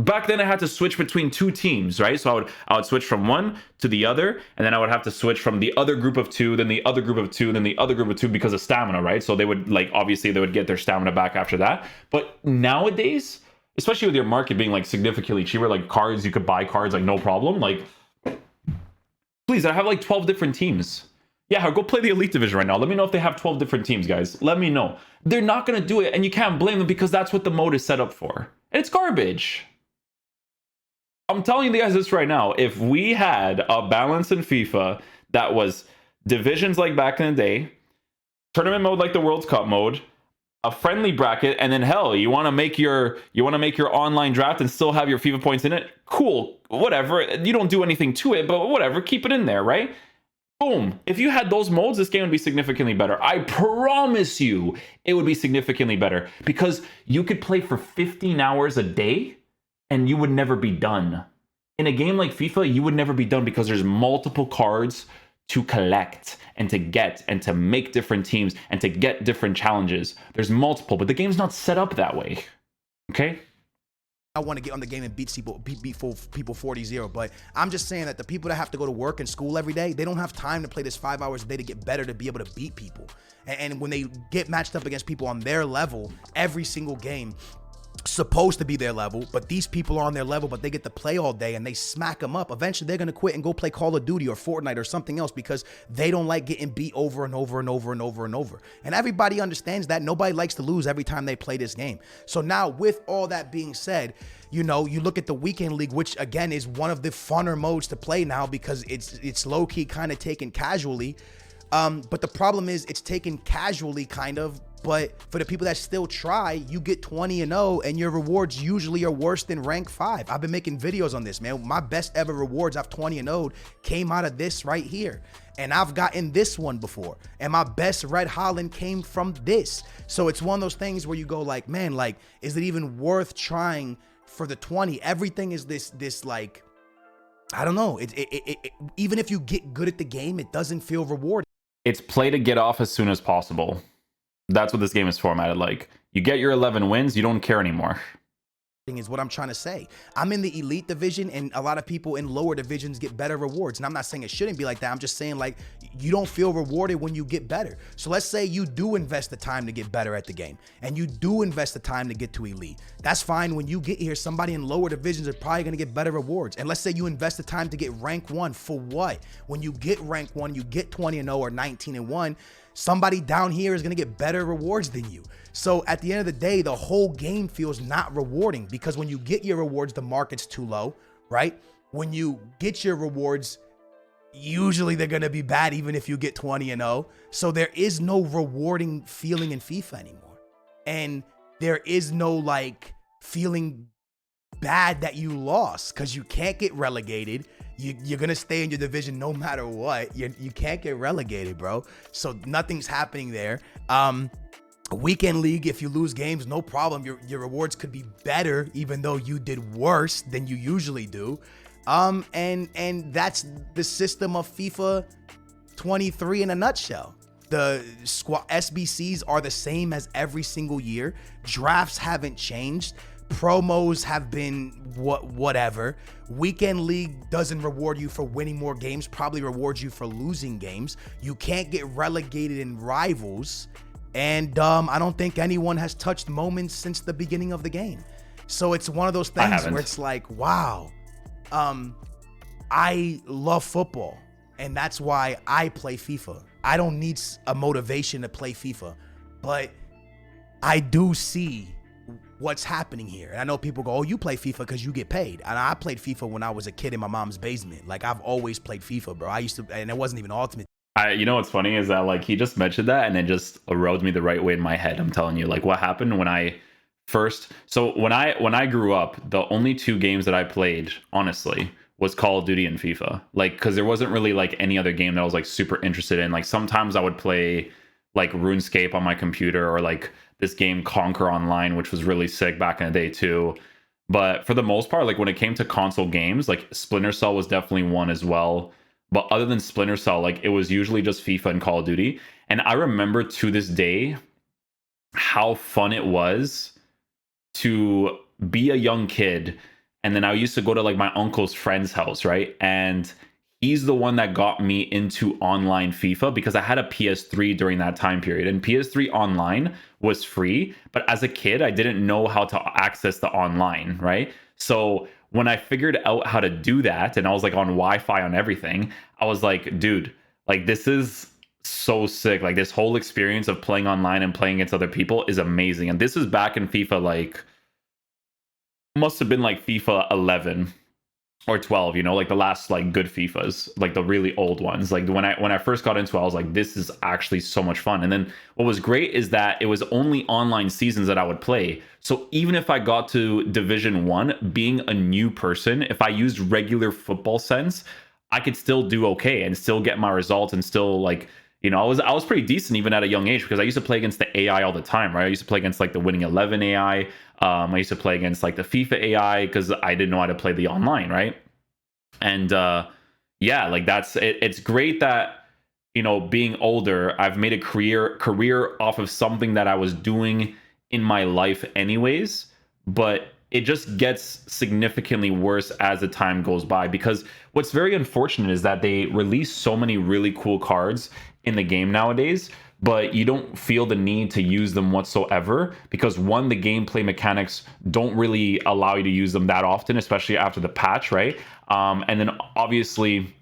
Back then I had to switch between 2 teams, right? So I would switch from one to the other, and then I would have to switch from the other group of 2, then the other group of 2, then the other group of 2 because of stamina, right? So they would, like, obviously they would get their stamina back after that. But nowadays, especially with your market being like significantly cheaper, like cards, you could buy cards like no problem, like, please, I have like 12 different teams. Yeah, go play the Elite Division right now. Let me know if they have 12 different teams, guys. Let me know. They're not going to do it, and you can't blame them because that's what the mode is set up for. And it's garbage. I'm telling you guys this right now. If we had a balance in FIFA that was divisions like back in the day, tournament mode like the World Cup mode, a friendly bracket, and then hell, you want to make your online draft and still have your FIFA points in it? Cool, whatever. You don't do anything to it, but whatever, keep it in there, right? Boom. If you had those modes, this game would be significantly better. I promise you it would be significantly better because you could play for 15 hours a day and you would never be done. In a game like FIFA, you would never be done because there's multiple cards to collect and to get and to make different teams and to get different challenges. There's multiple, but the game's not set up that way. Okay? I want to get on the game and beat people 40-0, but I'm just saying that the people that have to go to work and school every day, they don't have time to play this 5 hours a day to get better, to be able to beat people. And when they get matched up against people on their level every single game, supposed to be their level, but these people are on their level, but they get to play all day and they smack them up. Eventually, they're going to quit and go play Call of Duty or Fortnite or something else because they don't like getting beat over and over and over and over and over. And everybody understands that. Nobody likes to lose every time they play this game. So now, with all that being said, you know, you look at the weekend league, which again is one of the funner modes to play now because it's low-key kind of taken casually. But the problem is it's taken casually kind of, but for the people that still try, you get 20-0 and your rewards usually are worse than rank 5. I've been making videos on this, man. My best ever rewards I've 20-0'd came out of this right here. And I've gotten this one before. And my best Red Holland came from this. So it's one of those things where you go like, man, like, is it even worth trying for the 20? Everything is this like, I don't know. Even if you get good at the game, it doesn't feel rewarding. It's play to get off as soon as possible. That's what this game is formatted like. You get your 11 wins, you don't care anymore. Is what I'm trying to say. I'm in the elite division and a lot of people in lower divisions get better rewards. And I'm not saying it shouldn't be like that. I'm just saying like you don't feel rewarded when you get better. So let's say you do invest the time to get better at the game and you do invest the time to get to elite. That's fine. When you get here, somebody in lower divisions are probably going to get better rewards. And let's say you invest the time to get rank 1 for what? When you get rank 1, you get 20-0 or 19-1. Somebody down here is going to get better rewards than you. So at the end of the day, the whole game feels not rewarding because when you get your rewards, the market's too low, right? When you get your rewards, usually they're going to be bad even if you get 20-0. So there is no rewarding feeling in FIFA anymore. And there is no like feeling bad that you lost because you can't get relegated. You're going to stay in your division no matter what. You can't get relegated, bro. So nothing's happening there. Weekend league, if you lose games, no problem. Your rewards could be better even though you did worse than you usually do. And that's the system of FIFA 23 in a nutshell. The SBCs are the same as every single year. Drafts haven't changed. Promos have been whatever. Weekend league doesn't reward you for winning more games, probably rewards you for losing games. You can't get relegated in rivals. And I don't think anyone has touched moments since the beginning of the game. So it's one of those things where it's like, wow, I love football. And that's why I play FIFA. I don't need a motivation to play FIFA. But I do see what's happening here. And I know people go, oh, you play FIFA because you get paid. And I played FIFA when I was a kid in my mom's basement. Like, I've always played FIFA, bro. I used to, and it wasn't even Ultimate. You know what's funny is that like he just mentioned that and it just rode me the right way in my head. I'm telling you, like what happened when I first. So when I grew up, the only 2 games that I played, honestly, was Call of Duty and FIFA. Like, because there wasn't really like any other game that I was like super interested in. Like sometimes I would play like RuneScape on my computer or like this game Conquer Online, which was really sick back in the day too. But for the most part, like when it came to console games, like Splinter Cell was definitely one as well. But other than Splinter Cell, like it was usually just FIFA and Call of Duty. And I remember to this day how fun it was to be a young kid. And then I used to go to like my uncle's friend's house, right? And he's the one that got me into online FIFA because I had a PS3 during that time period. And PS3 online was free. But as a kid, I didn't know how to access the online, right? So when I figured out how to do that and I was like on Wi-Fi on everything, I was like, dude, like this is so sick. Like this whole experience of playing online and playing against other people is amazing. And this is back in FIFA, like must have been like FIFA 11 or 12, you know, like the last like good FIFAs, like the really old ones. Like when I first got into it, I was like, this is actually so much fun. And then what was great is that it was only online seasons that I would play. So even if I got to Division 1, being a new person, if I used regular football sense, I could still do okay and still get my results and still like, you know, I was pretty decent even at a young age because I used to play against the AI all the time, right? I used to play against like the Winning 11 AI. I used to play against like the FIFA AI because I didn't know how to play the online, right? And yeah, like that's it. It's great that, you know, being older, I've made a career off of something that I was doing in my life anyways, but it just gets significantly worse as the time goes by because what's very unfortunate is that they release so many really cool cards in the game nowadays but you don't feel the need to use them whatsoever because one, the gameplay mechanics don't really allow you to use them that often, especially after the patch, right? And then obviously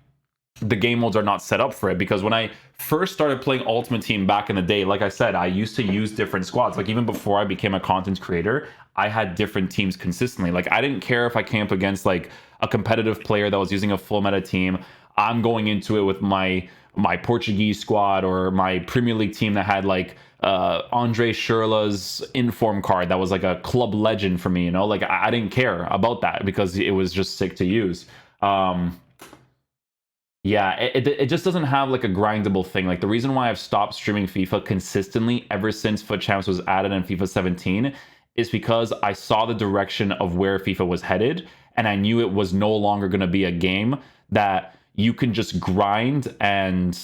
the game modes are not set up for it, because when I first started playing Ultimate Team back in the day, like I said, I used to use different squads. Like even before I became a content creator, I had different teams consistently. Like I didn't care if I came up against like a competitive player that was using a full meta team. I'm going into it with my Portuguese squad or my Premier League team that had like Andre Schürrle's inform card that was like a club legend for me, you know? Like I didn't care about that because it was just sick to use. Yeah, it just doesn't have like a grindable thing. Like the reason why I've stopped streaming FIFA consistently ever since Foot Champs was added in FIFA 17 is because I saw the direction of where FIFA was headed, and I knew it was no longer going to be a game that you can just grind and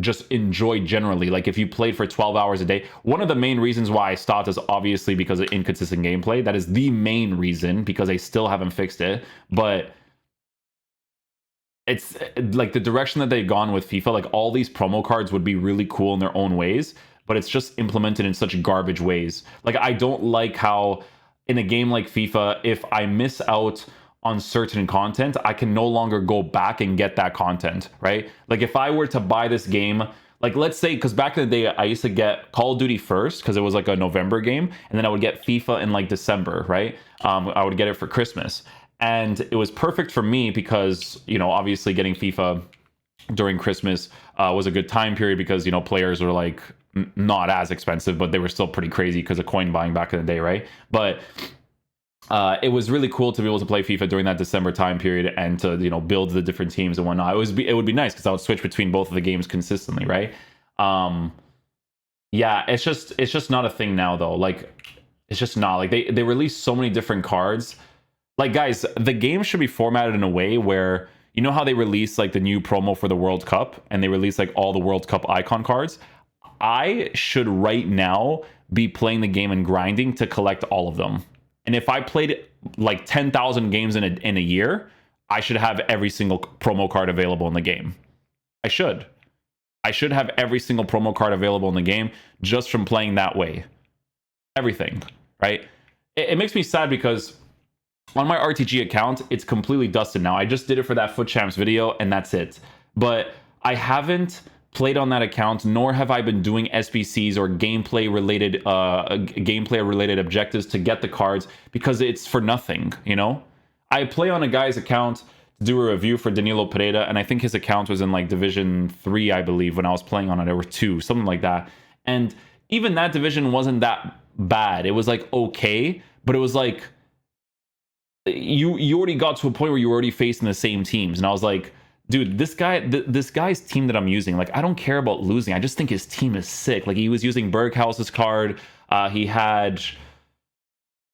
just enjoy generally. Like if you played for 12 hours a day, one of the main reasons why I stopped is obviously because of inconsistent gameplay. That is the main reason, because they still haven't fixed it. But it's like the direction that they've gone with FIFA, like all these promo cards would be really cool in their own ways, but it's just implemented in such garbage ways. Like I don't like how in a game like FIFA, if I miss out on certain content, I can no longer go back and get that content, right? Like if I were to buy this game, like let's say, because back in the day, I used to get Call of Duty first because it was like a November game, and then I would get FIFA in like December, right? I would get it for Christmas. And it was perfect for me because, you know, obviously getting FIFA during Christmas was a good time period because, you know, players were like not as expensive, but they were still pretty crazy because of coin buying back in the day, right? But it was really cool to be able to play FIFA during that December time period and to, you know, build the different teams and whatnot. It would be nice because I would switch between both of the games consistently, right? Yeah, it's just not a thing now though. Like it's just not. Like they release so many different cards. Like, guys, the game should be formatted in a way where, you know how they release, like, the new promo for the World Cup, and they release, like, all the World Cup icon cards? I should right now be playing the game and grinding to collect all of them. And if I played, like, 10,000 games in a year, I should have every single promo card available in the game. I should. I should have every single promo card available in the game just from playing that way. Everything, right? It makes me sad because on my RTG account, it's completely dusted now. I just did it for that Foot Champs video, and that's it. But I haven't played on that account, nor have I been doing SBCs or gameplay-related objectives to get the cards because it's for nothing, you know? I play on a guy's account to do a review for Danilo Pereira, and I think his account was in, like, Division 3, I believe, when I was playing on it, or 2, something like that. And even that division wasn't that bad. It was, like, okay, but it was, like, you already got to a point where you were already facing the same teams, and I was like, dude, this guy's team that I'm using, like, I don't care about losing. I just think his team is sick. Like, he was using Berghouse's card. He had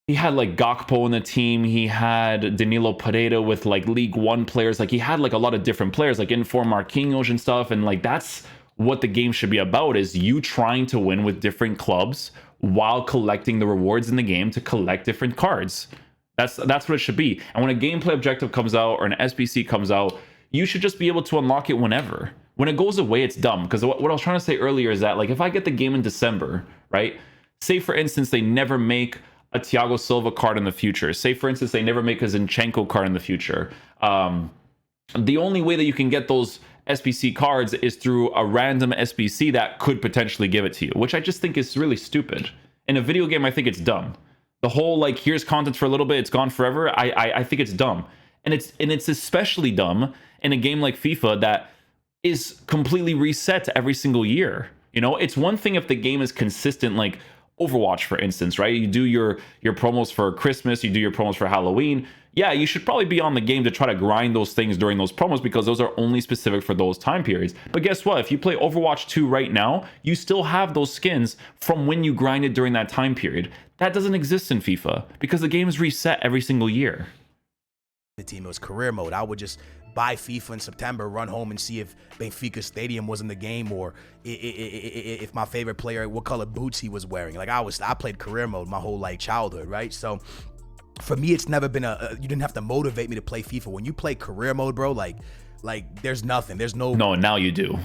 like Gakpo in the team. He had Danilo Pereira with like League One players. Like, he had like a lot of different players, like Inform Marquinhos and stuff. And like, that's what the game should be about, is you trying to win with different clubs while collecting the rewards in the game to collect different cards. That's what it should be. And when a gameplay objective comes out or an SBC comes out, you should just be able to unlock it whenever. When it goes away, it's dumb. Because what I was trying to say earlier is that, like, if I get the game in December, right? Say, for instance, they never make a Thiago Silva card in the future. Say, for instance, they never make a Zinchenko card in the future. The only way that you can get those SBC cards is through a random SBC that could potentially give it to you, which I just think is really stupid. In a video game, I think it's dumb. The whole, like, here's content for a little bit, it's gone forever, I think it's dumb. And it's especially dumb in a game like FIFA that is completely reset every single year. You know, it's one thing if the game is consistent, like Overwatch, for instance, right? You do your promos for Christmas, you do your promos for Halloween. Yeah, you should probably be on the game to try to grind those things during those promos because those are only specific for those time periods. But guess what? If you play Overwatch 2 right now, you still have those skins from when you grinded during that time period. That doesn't exist in FIFA because the game is reset every single year. The team, it was career mode. I would just buy FIFA in September, run home and see if Benfica Stadium was in the game, or if my favorite player, what color boots he was wearing. Like, I played career mode my whole, like, childhood, right? So for me, it's never been you didn't have to motivate me to play FIFA. When you play career mode, bro, like there's nothing. There's no. No, now you do.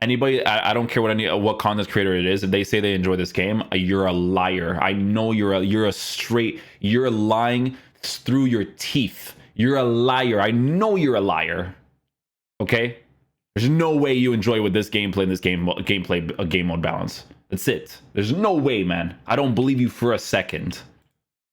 Anybody, I don't care what content creator it is, if they say they enjoy this game, you're a liar. I know you're lying through your teeth. You're a liar. I know you're a liar. Okay? There's no way you enjoy with this gameplay and this game mode balance. That's it. There's no way, man. I don't believe you for a second.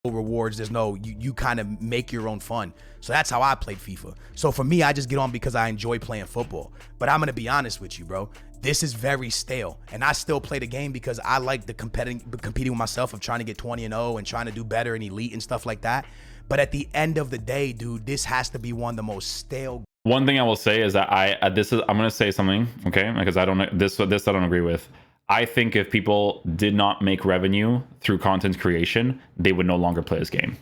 Rewards, there's no, you kind of make your own fun. So that's how I played FIFA. So for me, I just get on because I enjoy playing football. But I'm gonna be honest with you, bro, this is very stale, and I still play the game because I like the competing with myself of trying to get 20-0 and trying to do better in elite and stuff like that. But at the end of the day, dude, this has to be one of the most stale. One thing I will say is that I'm gonna say something, okay, because I don't this I don't agree with. I think if people did not make revenue through content creation, they would no longer play this game.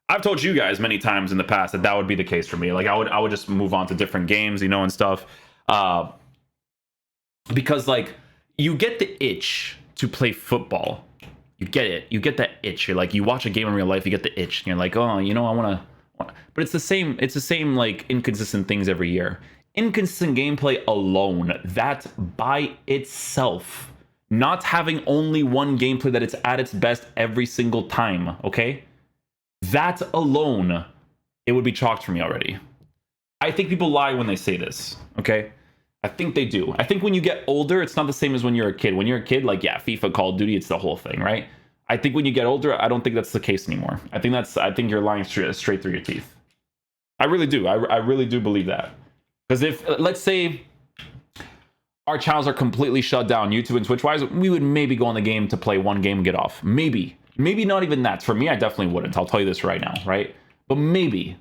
I've told you guys many times in the past that would be the case for me. Like I would just move on to different games, you know, and stuff. Because like you get the itch to play football. You get it. You get that itch. You're like, you watch a game in real life, you get the itch. And you're like, oh, you know, I want to. But it's the same like inconsistent things every year. Inconsistent gameplay alone, that by itself, not having only one gameplay that it's at its best every single time, okay? That alone, it would be chalked for me already. I think people lie when they say this, okay? I think they do. I think when you get older, it's not the same as when you're a kid. When you're a kid, like, yeah, FIFA, Call of Duty, it's the whole thing, right? I think when you get older, I don't think that's the case anymore. I think you're lying straight through your teeth. I really do. I really do believe that. Because if, let's say, our channels are completely shut down, YouTube and Twitch-wise, we would maybe go on the game to play one game and get off. Maybe. Maybe not even that. For me, I definitely wouldn't. I'll tell you this right now, right? But maybe.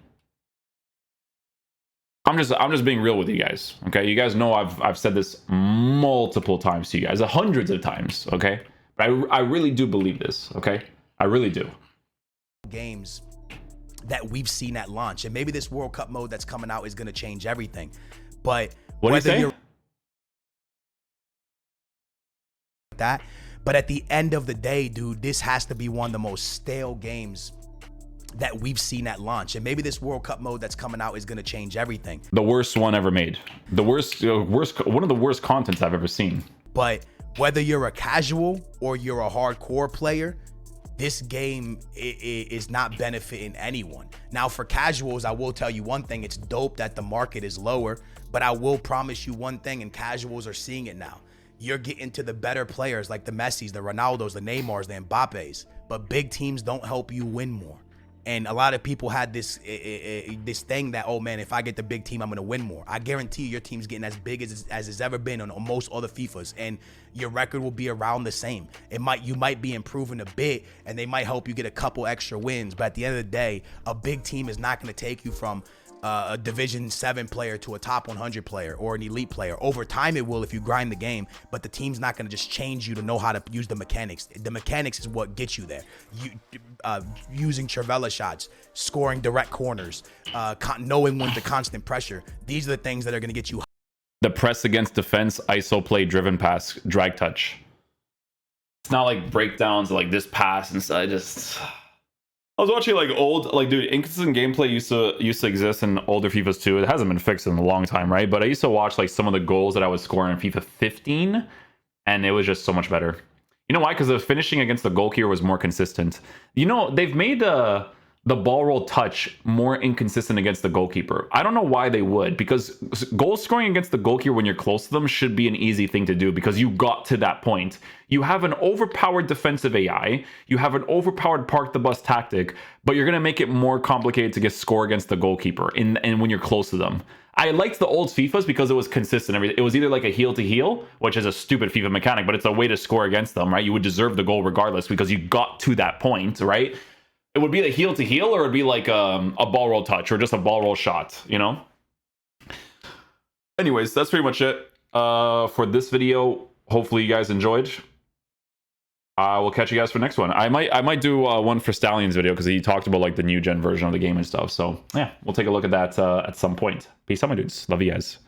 I'm just being real with you guys, okay? You guys know I've said this multiple times to you guys, hundreds of times, okay? But I really do believe this, okay? I really do. Games that we've seen at launch, and maybe this World Cup mode that's coming out is going to change everything. But what do you say? But at the end of the day, dude, this has to be one of the most stale games that we've seen at launch, and maybe this World Cup mode that's coming out is going to change everything. The worst one ever made. The worst, one of the worst contents I've ever seen. But whether you're a casual or you're a hardcore player, this game is not benefiting anyone. Now, for casuals, I will tell you one thing: it's dope that the market is lower, but I will promise you one thing, and casuals are seeing it now. You're getting to the better players like the Messis, the Ronaldos, the Neymars, the Mbappes, but big teams don't help you win more. And a lot of people had this thing that, oh man, if I get the big team, I'm gonna win more. I guarantee you your team's getting as big as it's ever been on most other FIFAs, and your record will be around the same. You might be improving a bit, and they might help you get a couple extra wins, but at the end of the day, a big team is not gonna take you from a Division 7 player to a top 100 player or an elite player. Over time it will if you grind the game, but the team's not going to just change you to know how to use the mechanics. The mechanics is what gets you there. Using Trivela shots, scoring direct corners, knowing when to constant pressure. These are the things that are going to get you. The press against defense, ISO play, driven pass, drag touch. It's not like breakdowns like this pass and stuff. I was watching like dude, inconsistent gameplay used to exist in older FIFAs too. It hasn't been fixed in a long time, right? But I used to watch like some of the goals that I was scoring in FIFA 15, and it was just so much better. You know why? Because the finishing against the goalkeeper was more consistent. You know, they've made the ball roll touch more inconsistent against the goalkeeper. I don't know why they would, because goal scoring against the goalkeeper when you're close to them should be an easy thing to do because you got to that point. You have an overpowered defensive AI, you have an overpowered park the bus tactic, but you're going to make it more complicated to get score against the goalkeeper and when you're close to them. I liked the old FIFAs because it was consistent. It was either like a heel to heel, which is a stupid FIFA mechanic, but it's a way to score against them, right? You would deserve the goal regardless because you got to that point, right? It would be the heel to heel, or it would be like a ball roll touch or just a ball roll shot, you know? Anyways, that's pretty much it for this video. Hopefully you guys enjoyed. I will catch you guys for the next one. I might do one for Stallion's video because he talked about like the new gen version of the game and stuff. So yeah, we'll take a look at that at some point. Peace out, my dudes. Love you guys.